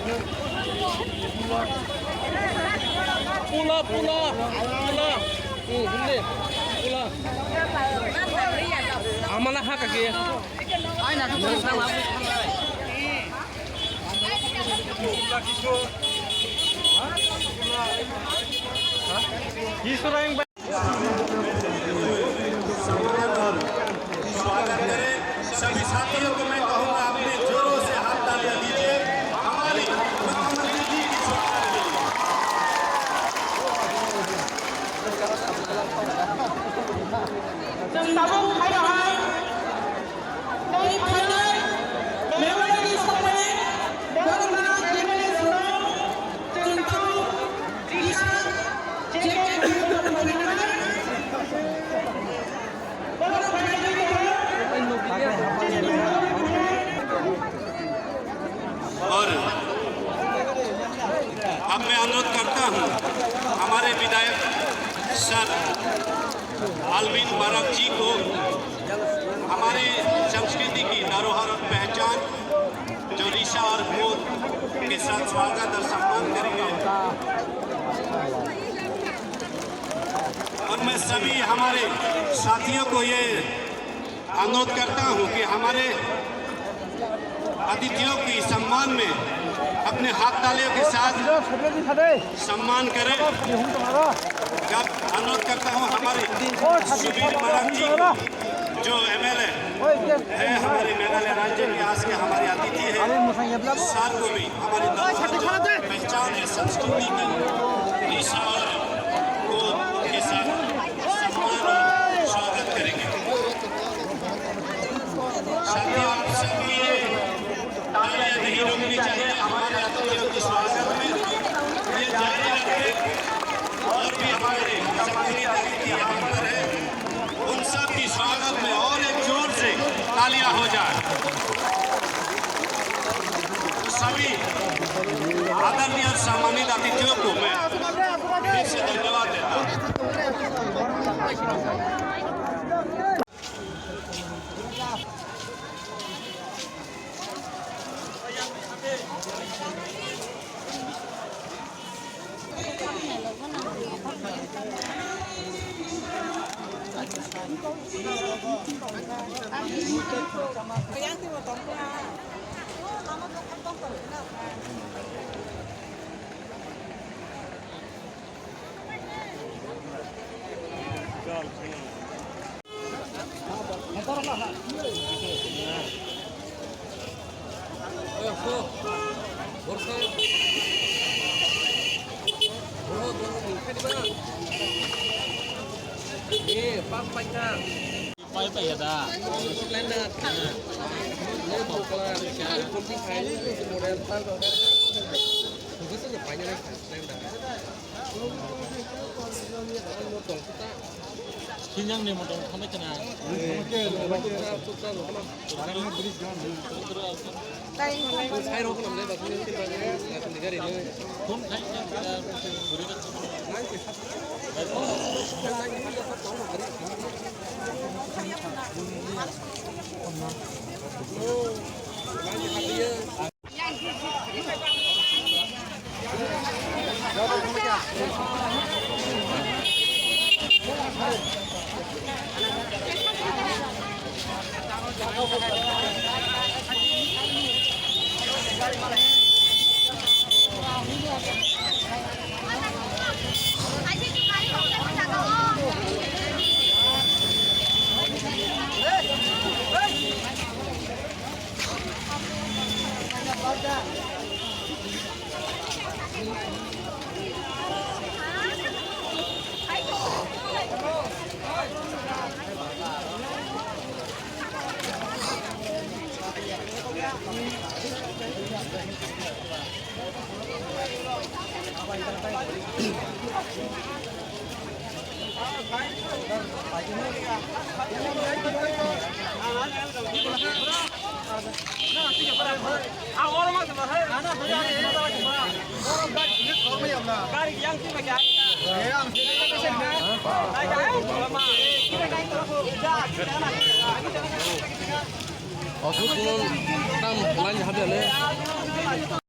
Pula. Ini. Pula. Amana hak kaki. Ai nak tu sama aku. स्वागत करें सभी साथियों को मैं कहूँगा अपने जोरों से हाथ तालियां दीजिए हमारे मुख्यमंत्री जी की स्वागत के लिए। और अब मैं अनुरोध करता हूं हमारे विधायक सर अलविन बारक जी को हमारी संस्कृति की धरोहर और पहचान जो ऋषा और बोध के साथ स्वागत और सम्मान करेंगे। और मैं सभी हमारे साथियों को ये अनुरोध करता हूं कि हमारे अतिथियों की सम्मान में अपने हाथ तालियों के साथ सम्मान करें। जब अनुरोध करता हूं हमारे सुबीर बारक जी जो MLA है हमारे मेघालय राज्य के आज के हमारे अतिथि है सर को भी हमारी पहचान है संस्कृति की ऋषा और बोध के साथ सम्मान और स्वागत करेंगे। साथियों सभी तालियां नहीं रुकनी चाहिए हमारे अतिथियों के स्वागत में ये जारी रखें। और भी हमारे सम्मानित अतिथि यहाँ पर है उन सब की स्वागत में और एक जोर से तालियां हो जाए। सभी आदरणीय और सम्मानित अतिथियों को मैं फिर से धन्यवाद देता हूँ। Kinjang nih motor kami kena. Saya rokok namanya batu ini sebagai negara ini. Pun kayaknya kita berikan Oh, itu belum tam lanjut habis